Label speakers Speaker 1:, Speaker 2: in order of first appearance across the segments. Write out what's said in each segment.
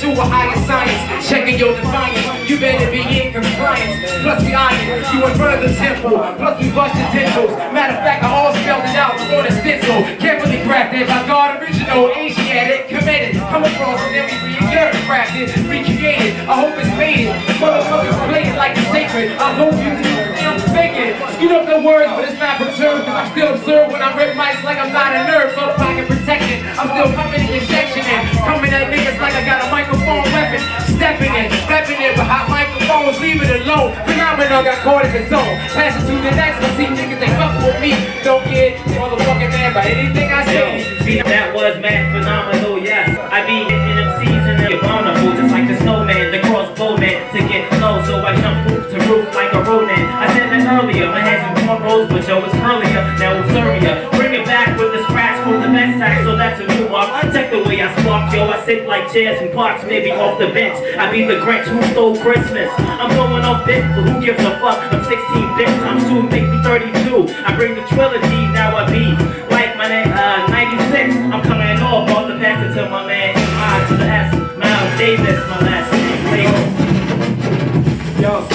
Speaker 1: to a higher science, checking your defiance. You better be in compliance. Plus we iron you in front of the temple. Plus we bust your dentals. Matter of fact, I all spelled it out on a stencil. Carefully crafted by God, original, Asiatic, committed. Come across and then we crafted, recreated. I hope it's faded. Motherfuckers play it like it's sacred. I hope you I'm faking. Scoot up the words, but it's not perturbed. Cause I'm still observed when I rip mics like I'm not a nerd. So pocket protection. I'm still coming in your section and coming at niggas like I got a microphone weapon. Stepping in, repping it with hot microphones. Leave it alone. Phenomenal got caught in the zone. Pass it to the next. I see niggas they fuck with me. Don't get motherfucking mad by anything I say.
Speaker 2: That was mad phenomenal, yes. I be hitting them season and you're vulnerable, just like the snowman, the crossbow man to get low. So I jump roof to roof like a rodent. I said that earlier, my hands in cornrows, but yo, it's earlier. Now it's earlier. Bring it back with the scratch from the best sack, so that's a new mark. Check the way I spark, yo. I sit like chairs and parks, maybe off the bench. I be the Grinch who stole Christmas. I'm going off bit, but who gives a fuck? I'm 16 bits, I'm soon make me 32. I bring the trilogy, now I be like my name, 96. I'm coming off the pass it to my man, I to the S, Miles Davis, my last name.
Speaker 3: Yo,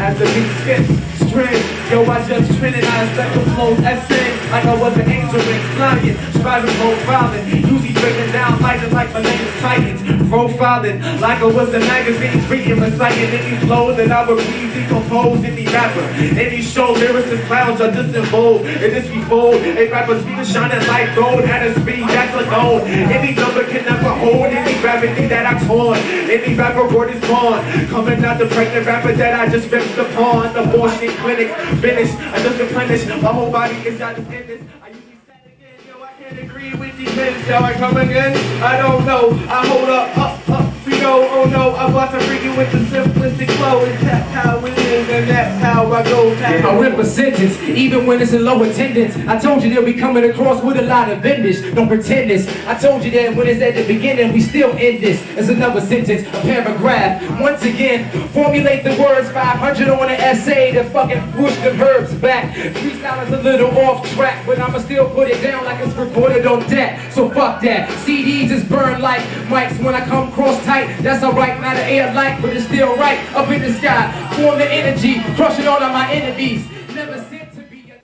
Speaker 3: as the beat skips, string, yo, I just trinitized like the flows essay, like I was an angel in flying, striving, profiling, usually breaking down, lighting like my name is Titans, profiling, like I was a magazine, reading, reciting any flows that I would read, decompose any rapper, any show, lyricist clowns are just involved, and this we fold, a rapper's feet are shining like gold, at a speed that's unknown, any number can never hold any gravity that I torn, any rapper word is gone, coming out the pregnant rapper that I just ripped upon, the abortion clinics, finished, I just replenished, my whole body is out of fitness, I usually said again, yo, I can't agree with these minutes, yo, I come again, I don't know, I hold up, we go, oh no, I'm about to bring you with the simplistic flow, and that's how it is, and that's how I go.
Speaker 1: I rip a sentence, even when it's in low attendance. I told you they'll be coming across with a lot of vendors. Don't pretend this. I told you that when it's at the beginning, we still end this. It's another sentence, a paragraph. Once again, formulate the words 500 on an essay to fucking push the verbs back. Freestyle is a little off track, but I'ma still put it down like it's recorded on deck. So fuck that. CDs is burned like mics when I come cross tight. That's alright, not an air light, but it's still right. Up in the sky, form the energy, crushing all of my enemies. Never sent to be a...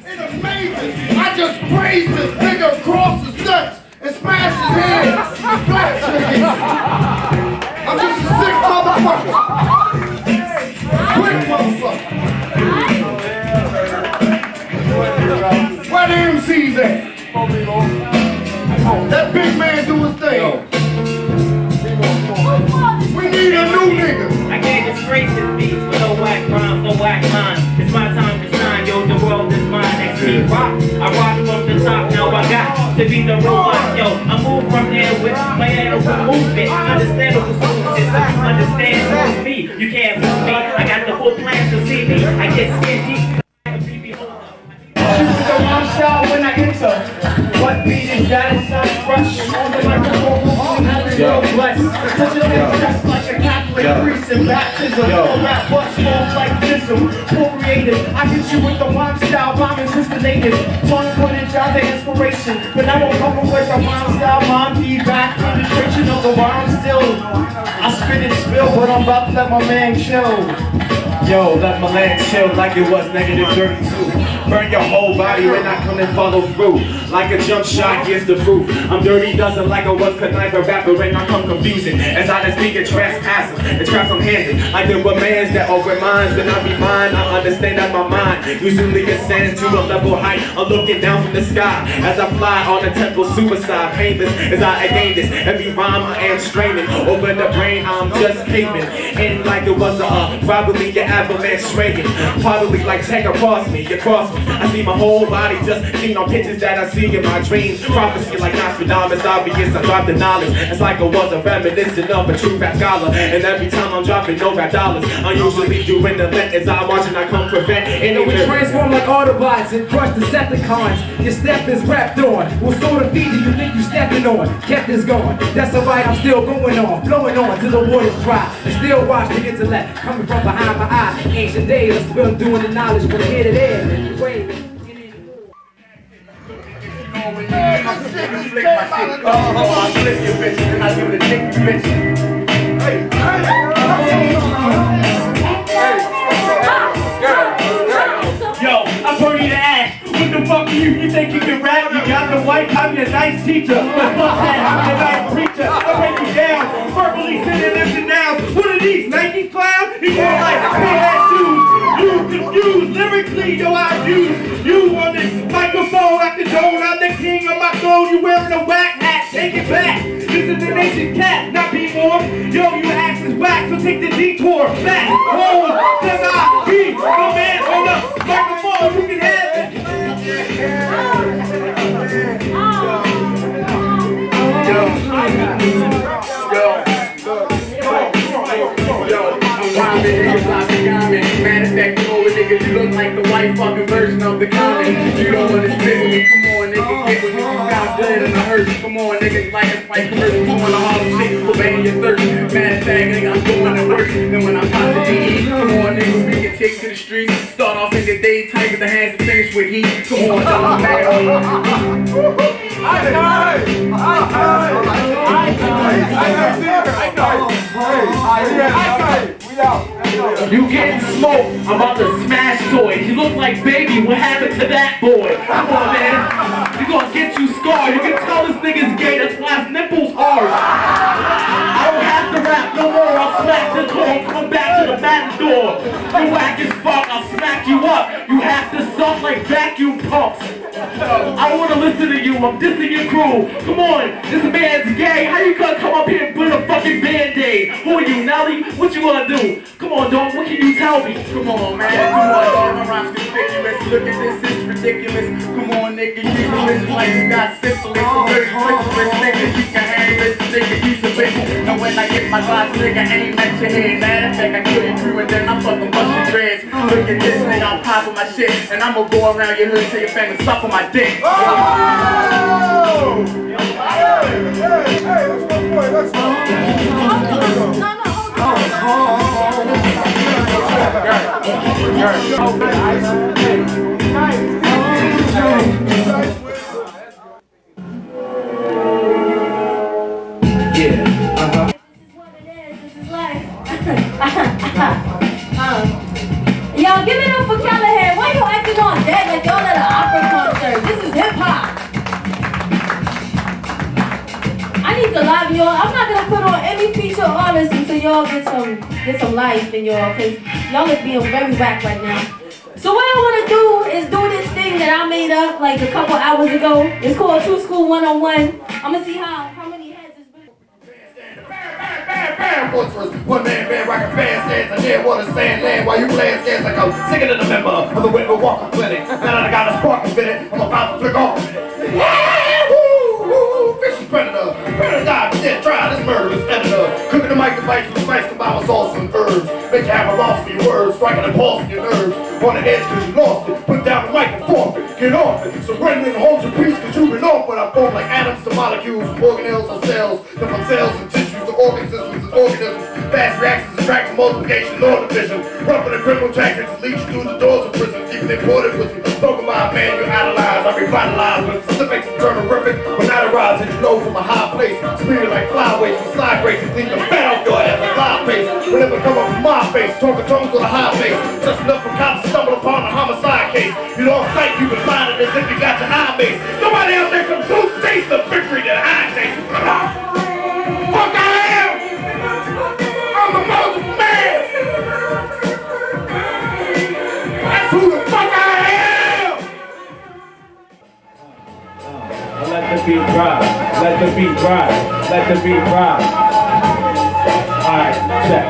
Speaker 4: It's amazing. I just praise this nigga across the steps and smash his head and flash his head. I'm just a sick motherfucker. Quick motherfucker. Where the MCs at? That big man do his thing. We need a new nigga.
Speaker 2: I can't disgrace this beat with no whack rhymes, no whack lines. It's my time to shine, yo, the world is mine. XP rock, I rock from the top, now I got to be the robot, yo. I move from there with my animal movement. Understandable solutions, understand who's me. You can't fool me, I got the whole plan to see me. I get skin deep.
Speaker 3: The one shot when I enter. What beat is that? It sounds fresh. On the microphone, yo, blessed. Such a thing just like a Catholic priest in baptism. A rap bust falls like thism. Full creative. I hit you with the rhyme style, rhyme is just the native. One footage out the inspiration. But I won't come with the rhyme style, rhyme feedback. Penetration of the rhyme still. I spit and spill, but I'm about to let my man chill. Yo, let my land chill like it was -32. Burn your whole body when I come and follow through. Like a jump shot, here's the proof. I'm dirty dozen like I was conniver rapper and I come confusing. As I just speak a trespasser, the traps I'm handed. Like the remands that over minds, when I be mine, I understand that my mind usually ascends to a level height. I'm looking down from the sky as I fly on a temple suicide. Painless as I gain this. Every rhyme I am straining. Over the brain, I'm just caving. And like it was probably your avalanche swaying. Probably like take across me, across me. I see my whole body just seen on pictures that I see in my dreams. Prophecy like Nostradamus, obvious I dropped the knowledge. It's like I was a reminiscent of a true rap scholar. And every time I'm dropping no rap dollars, I'm usually doing the let as I watch and I come prevent any.
Speaker 1: We transform like Autobots and crush Decepticons. Your step is wrapped on. What sort of feed do you think you stepping on? Kept this going. That's alright, I'm still going on. Blowing on till the water's dry. And still watch the intellect coming from behind my eye. Ancient days, I'm still doing the knowledge from here to there.
Speaker 4: I flip your bitch and I do the
Speaker 3: You think you can rap? You got the white. I'm your nice teacher. But fuck that, I'm your nice preacher. I break you down, verbally synonyms and nouns. What are these, Nike clowns? You more like pinhead shoes. You confused, lyrically, yo, I use you on this microphone like the dome. I'm the king of my throne. You wearing a whack hat, take it back. This is the nation cat, not be more. Yo, you ass is whack, so take the detour. Back, home, then I be the man on the microphone. You can have it.
Speaker 1: Matter of fact, you over niggas, you look like the white fucking version of the comic. You don't wanna spit with me, come on nigga, get with me, you got blood in the hearse. Come on niggas, like a spike commercial, you wanna Harlem shake, obeying your thirst. Matter of fact, nigga, I'm doing the work. Then when I'm out the DE, come on niggas, we can take to the streets. Start off in the day, tight with the hands and finish with heat. Come on, don't
Speaker 2: You getting smoked, I'm about to smash toys. You look like baby, what happened to that boy? Come on, man. You gonna get you scarred. You can tell this nigga's gay, that's why his nipples hard. I don't have to rap no more, I'll smack this door. Come back to the matador. You whack as fuck, I'll smack you up. You have to suck like vacuum pumps. I don't wanna listen to you, I'm dissing your crew. Come on, this man's gay. How you gonna come up here and put a fucking band-aid? Who are you, Nelly? What you gonna do? Come on, dog, what can you tell me?
Speaker 1: Come on, man, come on, dog, my rhymes conspicuous. Look at this, it's ridiculous. Come on, nigga, you listen like you got syphilis. I'm very flippant, nigga, you can handle this, nigga, you sufficient. And when I get my glass, nigga, aim at your head. Matter of fact, I kill you through and then I fucking bust your dreads. Look at this, nigga, I'm popping my shit. And I'ma go around your hood till your family suck on my dick.
Speaker 4: Oh! Hey, that's my boy, that's my
Speaker 5: Y'all give it up for Callahan. Why you acting all dead like y'all at an opera concert? This is hip hop. I need to live y'all. I'm not gonna put on any feature artists until y'all get some life in y'all, cause y'all is being very whack right now. So what I wanna do is do this thing that I made up like a couple hours ago. It's called Tru Skool 101. I'm gonna see how many heads is been.
Speaker 4: One man band rockin' bandstands. I didn't want to stand land while you playing stands like I'm singing to the member of the Whitman Walker Clinic. Now that I got a spark in it, I'm about to flick off in it. Yeah, woo, woo, vicious predator. Predator died, dead, try this murderous editor. Cooking the mic device with spice combined with sauce and herbs. Make you have a loss for your words, striking a pulse in your nerves. On the edge cause you lost it, put down the mic and forfeit. Get off it, surrender and hold your peace cause you've been off when I form like atoms to molecules, organelles or cells, different cells and tissues to organ systems and organisms. Fast reactions, attraction, multiplication, law division. Rougher than criminal tactics lead you through the doors of prison. Keeping imported with me. Spoken by a man, you idolize. I revitalize when specifics turn horrific. When I arise, and you know from a high place. Spirit like flyways and slide races. Leave the fat off your ass like live face. Whenever come up from my face, talking tongues with a high face. Just enough for cops to stumble upon a homicide case. You don't sight, you can find it as if you got your eye base. Nobody else there can taste the victory that I taste. Fuck I am! I'm the most man! That's who the fuck I am!
Speaker 3: Let the beat ride, let the beat ride, let the beat ride. Alright, check.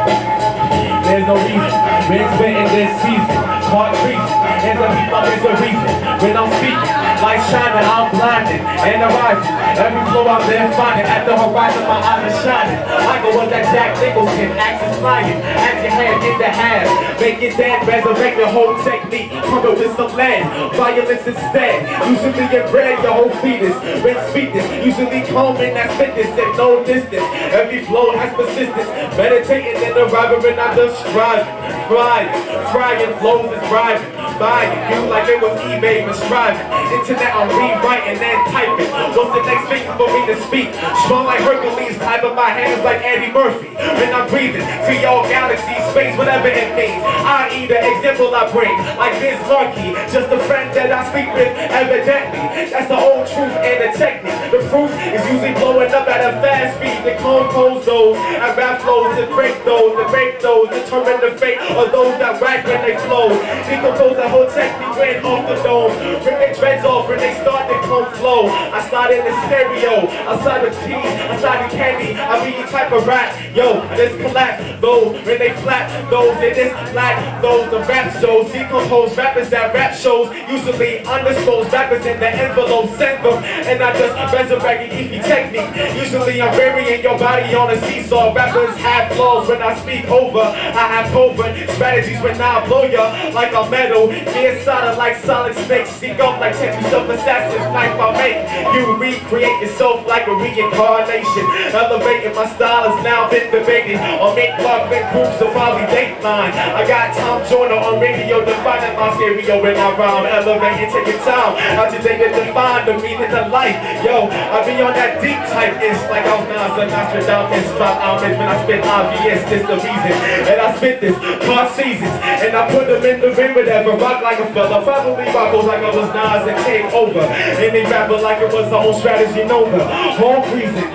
Speaker 3: There's no reason, been spitting this season. Caught treason, there's a beat up, there's a reason. When I'm speaking, like shining, I'm blinding and arising. Every flow out there finding, at the horizon my eyes are shining. Like I was that Jack Nicholson, axis flying, axe your hand in the half. Make it dead, resurrect the whole technique. Cover with some land, violence instead. Usually get bred, your whole fetus. Rinse sweetness, usually combing that fitness at no distance. Every flow has persistence. Meditating and arriving, I just striving. Frying flows is driving.
Speaker 6: buying you like it was eBay prescribing. Internet I'm rewriting and typing. What's the next thing for me to speak? Strong like Hercules, type of my hands like Eddie Murphy. When I'm breathing to your galaxy, space, whatever it means. I eat the example I bring, like Vince Markey, just a friend that I speak with, evidently. That's the old truth and the technique. The proof is usually blowing up at a fast speed. The compose those, and rap flows to break those, determine the fate of those that whack when they flow. Decompose the whole technique went off the dome. Rip their dreads off when they start to come flow. I start in the stereo, outside the cheese, outside the candy. I be the type of rap, yo, this collapse those when they flap those, they just black those. The rap shows, decompose rappers at rap shows, usually undisclosed rappers in the envelope, send them, and I just resurrect the technique. Usually I'm burying your body on a seesaw. Rappers have flaws when I speak over. I have covert strategies when I blow ya like a metal. Get solid like solid snakes. Seek up like 10 self-assassins knife I make. You recreate yourself like a reincarnation. Elevating my style is now been debated. Or make love in groups of probably dateline. I got Tom Joyner on radio defining my stereo when I rhyme. Elevating, taking time. How'd you think it define the meaning of life? Yo, I be on that deep type. It's like I was Nostradamus. Drop homage when I spit obvious. This the reason. And I spit this past seasons. And I put them in the ring whatever. Rock like a fella. Probably rockos like I was Nas and take over. And they rapper like it was the whole strategy. No, the whole reason.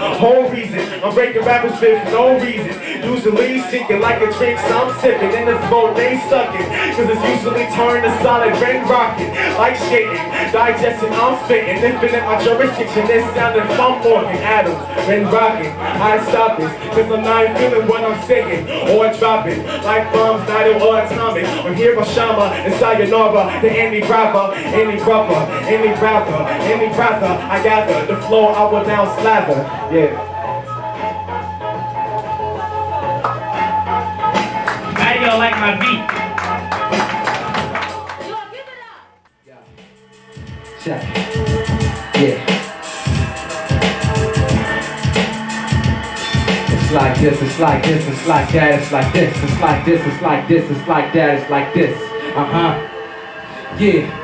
Speaker 6: I'm breaking rappers fit for no reason. Usually seeking like a drink, so I'm sipping. In the throat, they sucking. Cause it's usually turned to solid ring rocking. Like shaking, digesting, I'm spitting. Infinite my jurisdiction is sounding fun organ atoms. Ring rocking, I stop this. Cause I'm not feeling what I'm saying. Or dropping, like bombs, not or atomic. From Hiroshima and Sayonara to any rapper, any rapper. I gather the flow I will now slather. Yeah.
Speaker 2: How do y'all like my beat?
Speaker 5: Yo, give it up.
Speaker 1: Check. Yeah. It's like this, it's like this, it's like that, it's like this, it's like this, it's like this, it's like that, it's like this. Yeah.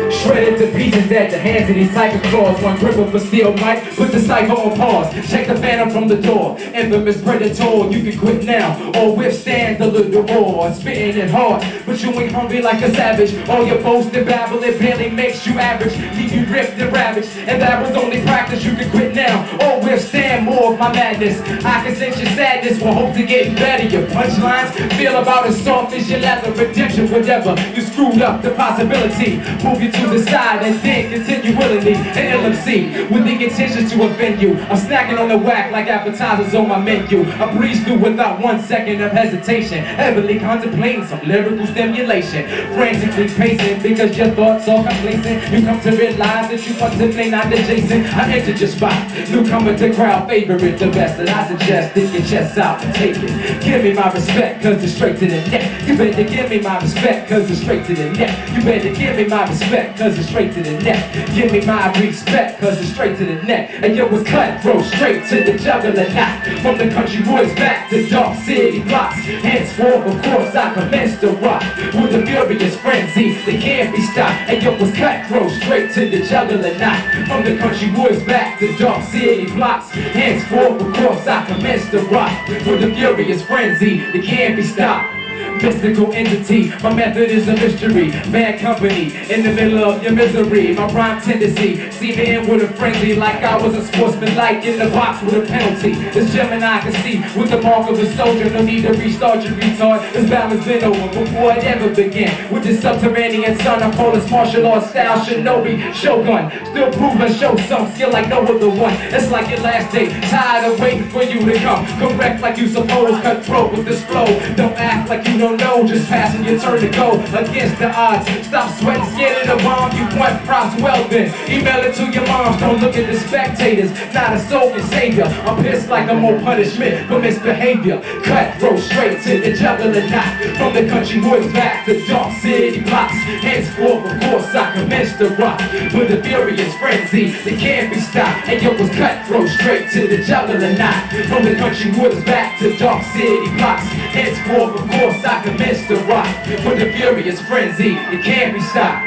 Speaker 1: Shredded to pieces at the hands of these tiger claws. One grip of a steel mic, put the cipher on pause. Check the phantom from the door. Infamous predator, you can quit now or withstand the little roar. Spitting it hard, but you ain't hungry like a savage. All your boast and babble, it barely makes you average. Leave you ripped and ravaged, and that was only practice. You can quit now or withstand more of my madness. I can sense your sadness, will hope to get better. Your punchlines feel about as soft as your leather. Redemption, whatever, you screwed up the possibility. Move you to the side and then continue willingly. An LMC with the intention to offend you. I'm snacking on the whack like appetizers on my menu. I breeze through without 1 second of hesitation. Heavily contemplating some lyrical stimulation. Frantically pacing because your thoughts are complacent. You come to realize that you possibly not adjacent. I entered your spot. Newcomer to crowd favorite. The best that I suggest. Stick your chest out and take it. Give me my respect cause it's straight to the neck. You better give me my respect cause it's straight to the neck. You better give me my respect cause it's straight to the neck. Give me my respect cause it's straight to the neck. And yo, it's cutthroat straight to the juggler knot. From the country woods back to dark city blocks. Henceforth of course I commence to rock with a furious frenzy that can't be stopped. And yo, it's cutthroat straight to the juggler knot. From the country woods back to dark city blocks. Henceforth of course I commence to rock with a furious frenzy that can't be stopped. Mystical entity, my method is a mystery. Bad company, in the middle of your misery. My rhyme tendency, see me in with a frenzy. Like I was a sportsman, like in the box with a penalty. This Gemini can see with the mark of a soldier. No need to restart your retard. This battle's been over before it ever began. With this subterranean son, I call this martial arts style shinobi shogun. Still prove and show some skill like no other one. It's like your last day, tired of waiting for you to come. Correct like you suppose, cut throat with this flow. Don't act like you don't know, just passing your turn to go against the odds. Stop sweating, scared of the bomb. You want props, well then email it to your moms. Don't look at the spectators, not a soul can save ya. I'm pissed like I'm on punishment for misbehavior. Cutthroat straight to the juggler knot. From the country woods back to dark city blocks. Henceforth of course I commence to rock with a furious frenzy that can't be stopped. And yo, was cutthroat straight to the juggler knot. From the country woods back to dark city blocks. Henceforth of course course I commence to rock with a furious frenzy. It can't be stopped.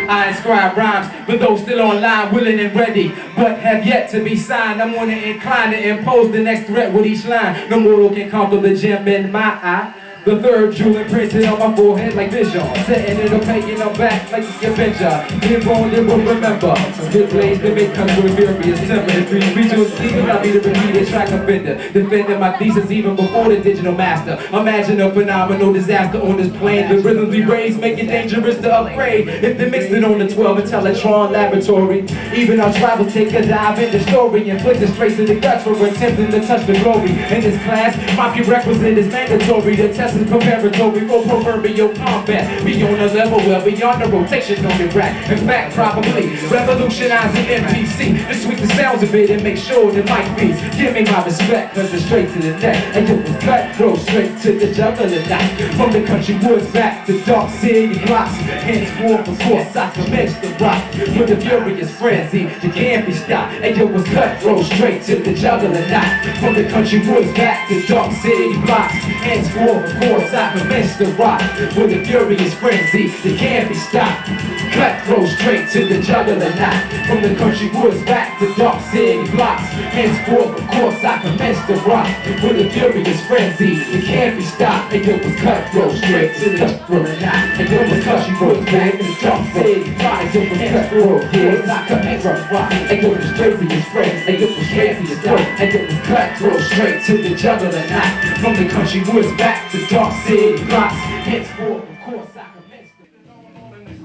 Speaker 1: I inscribe rhymes for those still online, willing and ready, but have yet to be signed. I'm on the incline to impose the next threat with each line. No mortal can conquer the gem in my eye. The third jewel imprinted on my forehead like vision. Setting it up, making up back like a scavenger. Live on, live will remember. Spit blades that make cuts with furious temper. The three visuals even I'll be the repeated track offender. Defending my thesis even before the digital master. Imagine a phenomenal disaster on this plane. The rhythms we raise make it dangerous to upgrade. If they mixed it on the 12 Intellitron laboratory, even our travels take a dive in the story. Inflict the straight to the guts for attempting to touch the glory. In this class, my prerequisite is mandatory. The test is preparatory for proverbial combat. Be on a level well beyond the rotation on the rack. In fact, probably revolutionizing MPC. Just tweak the sounds of it and make sure the mic beats. Give me my respect, cause it's straight to the neck. And it was cutthroat straight to the jugular knife. From the country woods back to dark city blocks. Henceforth, of course, I commence to rock with a furious frenzy. You can't be stopped. And it was cutthroat straight to the jugular knife. From the country woods back to dark city blocks. Henceforth, of course, I commence to rock with a furious frenzy. You can't be stopped. Cutthroat straight to the jugular knife. From the country woods back to dark city blocks. Henceforth, of course, I commence to rock with a furious frenzy. You can't be stopped. And it was cutthroat straight to the jugular knife. And it was country woods back to dark city blocks. It was cutthroat, yeah, I commence to rock. And it was straight to his friends. And it was straight to his throat. And it was cutthroat straight to the jugular knife. From the country woods back to dark city blocks. Henceforth, of course, I commence to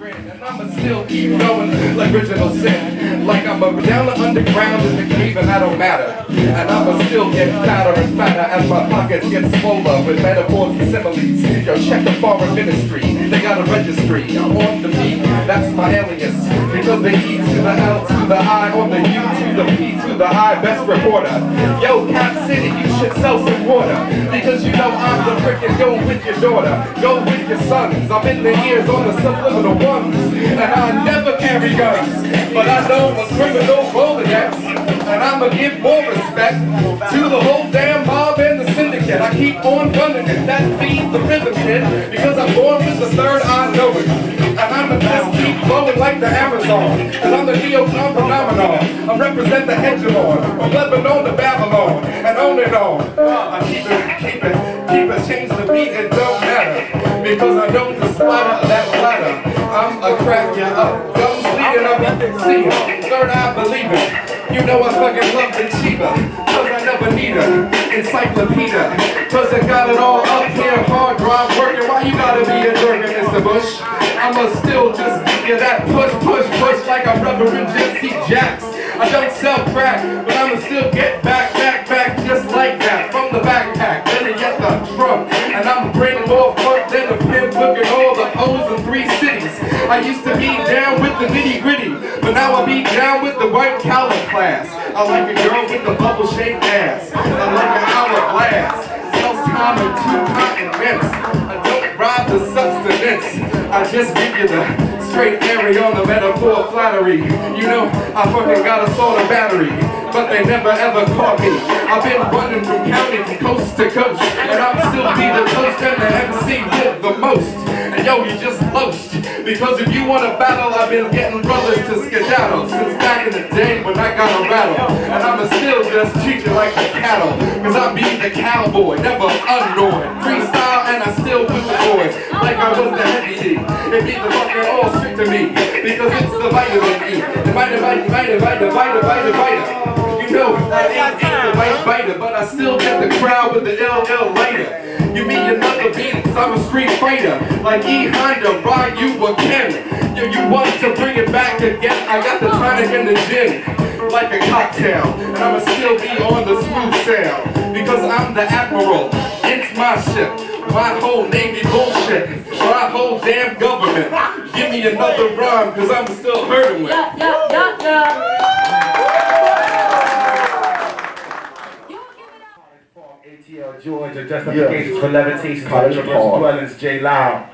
Speaker 4: and I'ma still keep going like original sin. Like I'm down the underground in the cave and I don't matter. And I'ma still get fatter and fatter as my pockets get smaller with metaphors and similes. Yo, check the foreign ministry, they got a registry. I'm on the beat, that's my alias. Because the E to the L to the I, on the U to the P to the I, best reporter. Yo, Cap City, you should sell some water. Because you know I'm the frickin' go with your daughter. Go with your sons, I'm in the ears on the subliminal ones. And I never carry guns, but I know a criminal Rolodex. And I'ma give more respect to the whole damn mob and the syndicate. I keep on running it, that feeds the rhythm kid. Because I'm born with the third eye knowing. And I'ma just keep flowing like the Amazon. Cause I'm the neocon phenomenon. I represent the hegemon. From Lebanon to Babylon. And on and on. I keep it, change the beat, it don't matter. Because I don't splatter that ladder. I'ma crack you up. Guns bleeding up, see it. Third eye believe it. You know I fucking love the Chiba. Cause I never need a encyclopedia. Cause I got it all up here, hard drive working. Why you gotta be a jerk, Mr. Bush? I'ma still just give you that push like a Reverend Jesse Jacks. I don't sell crack, but I'ma still get back just like that. From the backpack, then I get the trunk. And I'm bringing more fun than the pimp looking all the O's in 3 cities. I used to be down with the nitty gritty, but now I be down with the white collar class. I like a girl with the bubble shaped ass. I like an hourglass. Sells time in 2 continents. I don't ride the substance. I just give you the straight area on the metaphor flattery. You know, I fucking got a solar battery, but they never ever caught me. I've been running from county from coast to coast, and I'm still be the toast and the MC with the most. And yo, you just lost. Because if you want to battle, I've been getting brothers to skedaddle since back in the day when I got a rattle. And I'ma still just treat you like the cattle. Cause I be the cowboy, never annoyed. Freestyle and I still put the boys like I was the heavy D. It be the fucking all strict to me. Because it's the vitamin E. The vitamin. You know, I ain't the white biter, but I still get the crowd with the LL later. You mean another beat, cause I'm a street fighter. Like E. Honda, ride you again. Yo, you want to bring it back again? I got the tonic in the gin, like a cocktail. And I'ma still be on the smooth sail. Because I'm the admiral, it's my ship. My whole Navy bullshit, my whole damn government. Give me another rhyme, cause I'm still hurting with.
Speaker 6: ATL Georgia, justifications for levitation, controversial dwellings, J. Loud.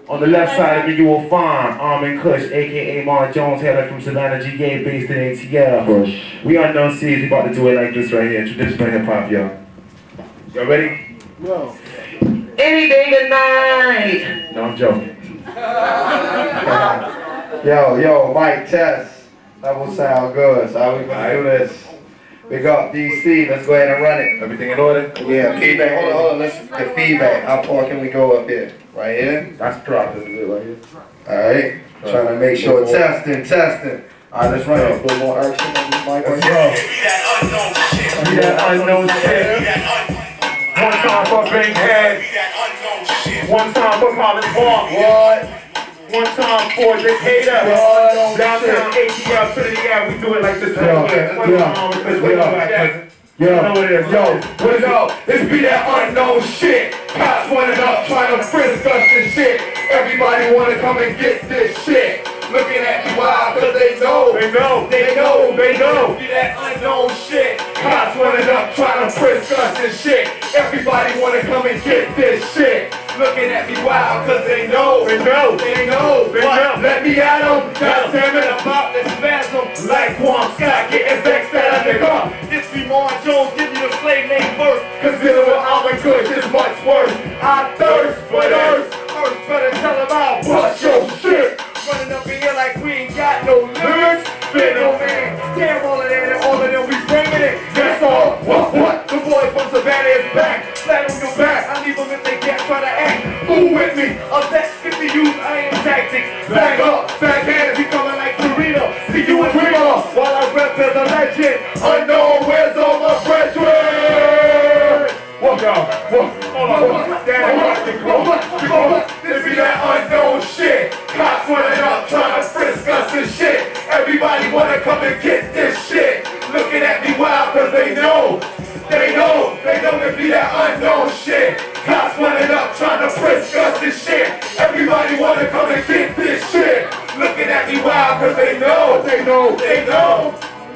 Speaker 6: On the left side of me, you will find Armin Kush, aka Mar Jones, hailing from Savannah, GA, based in ATL. We unknown seeds, we about to do it like this right here. Traditional hip hop, yo. Y'all ready?
Speaker 4: No.
Speaker 6: Any day tonight. No, I'm joking.
Speaker 4: Yo, mic test. That will sound good. So how we gonna do this? We got DC. Let's go ahead and run it.
Speaker 6: Everything in order?
Speaker 4: Yeah, feedback. Hold on. Let's the feedback. How far can we go up here? Right here.
Speaker 6: That's proper. This is it right here.
Speaker 4: All right. Trying to make sure testing. All right, let's run it. A little more action on this mic.
Speaker 6: Let's go. Be that unknown shit. One time for Big Head. One time for College Park.
Speaker 4: What?
Speaker 6: One time for Decatur. Downtown ATL to the air. We do it like this. Yo, what is up? This be that unknown shit. Cops running up, trying to frisk us and shit. Everybody wanna come and get this shit. Looking at me wild, cause they know. Be that unknown shit. Cops running up, trying to frisk us and shit. Everybody wanna come and get this shit. Looking at me wild, cause they know. Let me at them. God damn it, about this spasm. Like Quan Scott getting vexed at a nigga. This be Mark Jones, give you the slave name first. Consider what I'm a good, is much worse. I thirst for earth. First better tell them I'll bust your shit. Running up in here like we ain't got no lyrics. Been no man. Damn all of that and all of them we bringing it. That's all. What? The boy from Savannah is back. Flat on your back. I leave them if they can't try to act. Fool with me. Up that 50 use iron tactics. Back up. Backhand be coming like Serena. See you in Rima. While I rep as a legend. Unknown, where's all my brethren? Hold on. This be that unknown shit. Cops running up, trying to frisk us and shit. Everybody wanna come and get this shit. Looking at me wild cause they know to be that unknown shit. Cops running up, trying to frisk us and shit. Everybody wanna come and get this shit. Looking at me wild cause they know.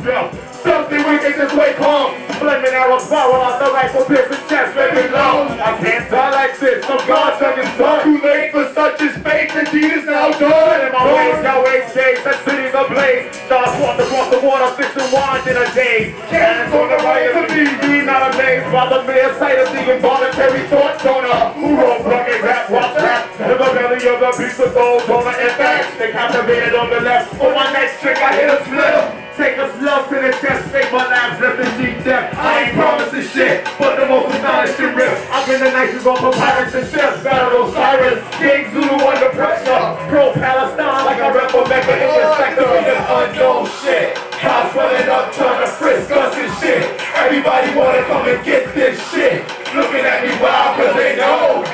Speaker 6: Yo. Something wicked this way calm. Flaming arrows power on the rifle, piercing chest, baby long. I can't die like this, so God done is done. Too late for such as fate, the deed is now done. In my ways, Yahweh's days, that city's ablaze. Stars walked across the water, fixing wines in a day. Cannons on the right of the be not amazed by the mere sight of the involuntary thought donor. Who wrote rugged rap, in the belly of the beast of gold, donor and facts. They captivated on the left. For my next trick, I hit a split. Take a slug to the chest, make my labs left in deep depth. I ain't promising shit, but the most astonishing rip. I've been the nicest on papyrus and steps. Battle Osiris, King Zulu under pressure. Pro-Palestine like I rep for Mecca in respect of this unknown shit. Cops running up, trying to frisk us and shit. Everybody wanna come and get this shit. Looking at me wild cause they know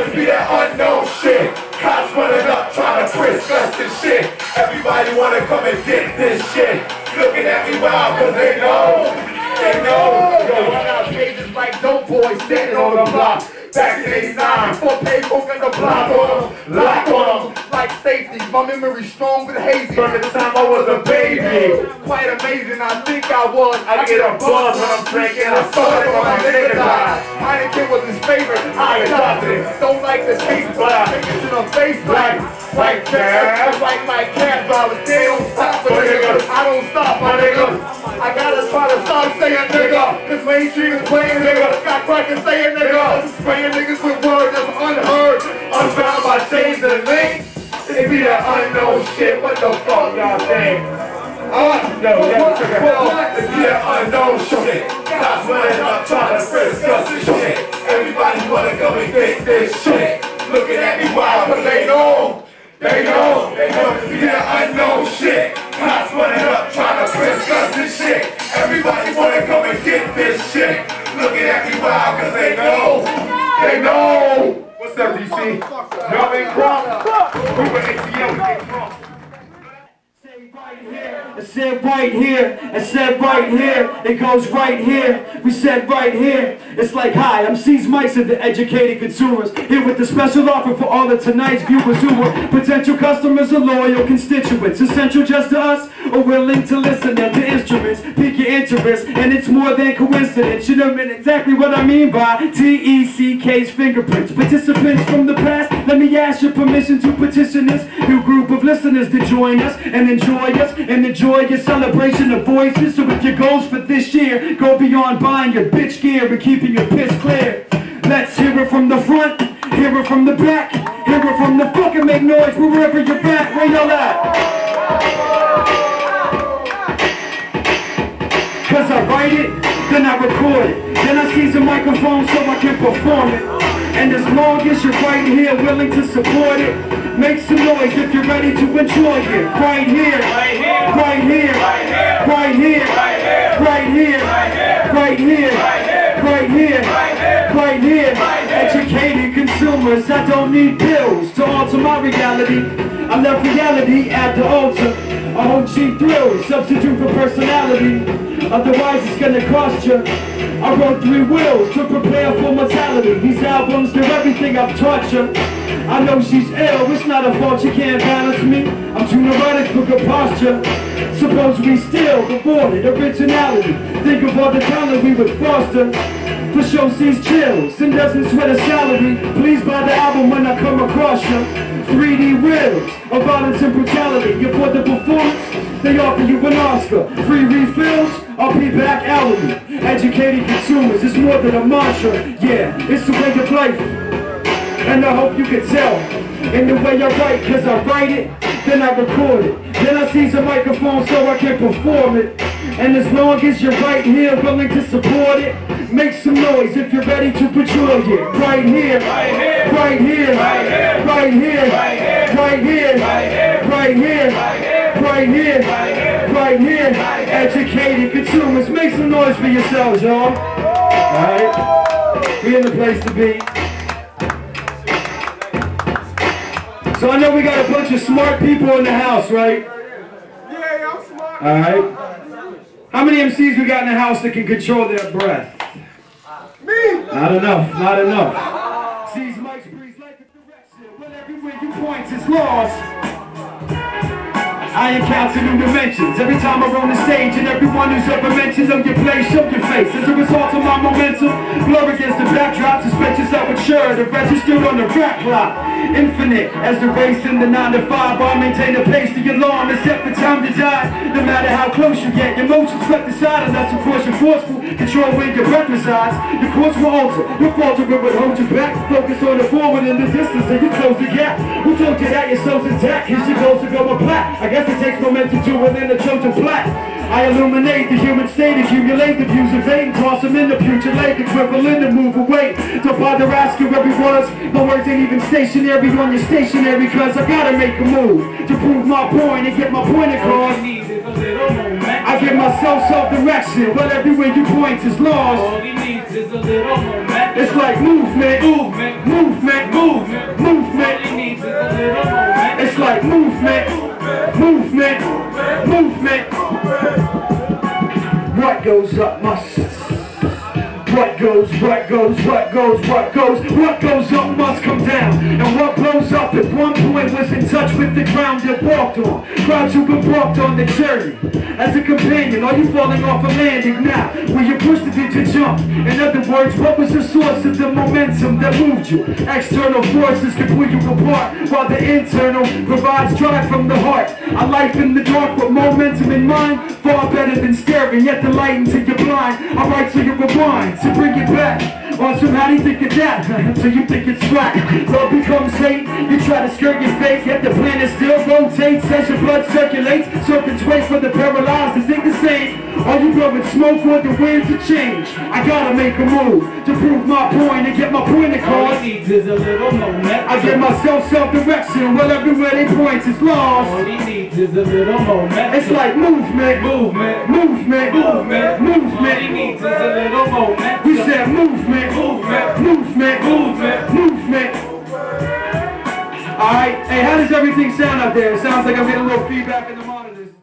Speaker 6: to be that unknown shit. Cops running up, trying to frisk us and shit. Everybody wanna come and get this shit. Looking at me wild cause they know. Yo, run out pages like dope boys standing on the block. Back in 89, 4 paper got the block on them, lock on them. Like safety, my memory strong but hazy. From the time I was a baby, quite amazing. I think I was. I get a buzz when I'm drinking. I started when my nigga died. Heineken was his favorite. I adopted it. Don't like the taste, but I think it's in the face like that. Like my cat, but they don't stop, but nigga, I don't stop, my nigga. I gotta try to stop saying nigga. This mainstream is playing nigga. Got crackin' saying nigga. Spraying niggas with words that's unheard. Unbound by chains and links. It be that unknown shit. What the fuck y'all think? It be that unknown shit. Cops running up trying to frisk us and shit. Everybody wanna come and get this shit. Looking at me wild cause they know. They know to be that unknown shit. Cops running up trying to frisk us and shit. Everybody wanna come and get this shit. Looking at me wild cause they know. What's up, DC? Y'all ain't crunk. We were ATL, we ain't crunk.
Speaker 7: I said right here, I said right here, it goes right here, we said right here. It's like, hi, I'm C's Mice of the Educated Consumers, here with the special offer for all of tonight's viewers who are potential customers or loyal constituents, essential just to us, or willing to listen to the instruments, pique your interest, and it's more than coincidence. You know exactly what I mean by TECK's fingerprints. Participants from the past, let me ask your permission to petition this new group of listeners to join us and enjoy your celebration of voices. So if your goals for this year go beyond buying your bitch gear and keeping your piss clear, Let's hear it from the front, hear it from the back, hear it from the fucking make noise wherever you're at. Where y'all at? Cause I write it, then I record it, then I seize a microphone so I can perform it. And as long as you're right here willing to support it, make some noise if you're ready to enjoy it. Right here, right here, right here, right here, right here, right here, right here, right here. Educated consumers, I don't need pills to alter my reality. I left reality at the altar. A whole cheap thrill, substitute for personality. Otherwise it's gonna cost you. I wrote 3 wills to prepare for mortality. These albums, they're everything I've taught you. I know she's ill, it's not a fault you can't balance me. I'm too neurotic for good posture. Suppose we still rewarded originality. Think of all the talent we would foster. For show sees chills and doesn't sweat a salary. Please buy the album when I come across you. 3D reels of violence and brutality. You for the performance, they offer you an Oscar. Free refills, I'll be back hourly. Educated consumers, it's more than a mantra. Yeah, it's the way of life. And I hope you can tell in the way I write, cause I write it, then I record it, then I seize a microphone so I can perform it. And as long as you're right here willing to support it, make some noise if you're ready to enjoy it. Right here, right here, right here, right here, right here, right here, right here, right here. Educated consumers, make some noise for yourselves, y'all. Alright, we in the place to be. So I know we got a bunch of smart people in the house, right?
Speaker 4: Yeah, I'm smart.
Speaker 7: Alright. How many MCs we got in the house that can control their breath?
Speaker 4: Me!
Speaker 7: Not enough, not enough. Seize mics, breeze like a direction. But everywhere you point is lost. I encounter new dimensions every time I'm on the stage, and everyone who's ever mentioned of your place, show your face. As a result of my momentum, blur against the backdrop, suspensions that mature, the registered on the rap block. Infinite as the race in the 9 to 5, I maintain a pace. The alarm is set for time to die. No matter how close you get, your motions swept aside, unless of course you're forceful. Control where your breath resides. Your course will alter, your falter will hold you back. Focus on the forward and the distance, and you close the gap. Who told you that your soul's intact? Here's your goals to go a plat. I guess it takes momentum to within a Trojan plat. I illuminate the human state, accumulate the views of fate, toss them in the future lake, equivalent to move away. Don't bother asking where we was. My words ain't even stationary on your stationary, cause I gotta make a move to prove my point and get my point across. I give myself self-direction, but everywhere you point is lost.
Speaker 2: All he needs is a little momentum.
Speaker 7: It's like movement, movement, movement, movement, movement.
Speaker 2: All he needs is a little momentum.
Speaker 7: It's like movement, movement, movement. What goes up must. What goes up must come down. And what blows up at one point was in touch with the ground that walked on. Crowds who've embarked on the journey. As a companion, are you falling off a landing now? Where you pushed it to jump? In other words, what was the source of the momentum that moved you? External forces can pull you apart, while the internal provides drive from the heart. A life in the dark with momentum in mind, far better than staring at the light until you're blind. I write so you rewind, to bring it back. On some how do you think of that? Until you think it's right. Love becomes hate. You try to skirt your fate, yet the planet still rotates as your blood circulates. Serpents wait for the paralyzed to think the same. Are you blowing smoke for the wind to change? I gotta make a move to prove my point and get my point across.
Speaker 2: All he needs is a little momentum.
Speaker 7: I give myself self-direction, well everywhere they point is lost.
Speaker 2: All he needs is a little momentum.
Speaker 7: It's like movement,
Speaker 2: Movement,
Speaker 7: movement,
Speaker 2: movement,
Speaker 7: movement.
Speaker 2: All he needs is a little momentum.
Speaker 7: We said movement,
Speaker 2: Movement,
Speaker 7: movement,
Speaker 2: movement,
Speaker 7: movement. Alright, hey, how does everything sound out there? It sounds like I'm getting a little feedback in the monitors.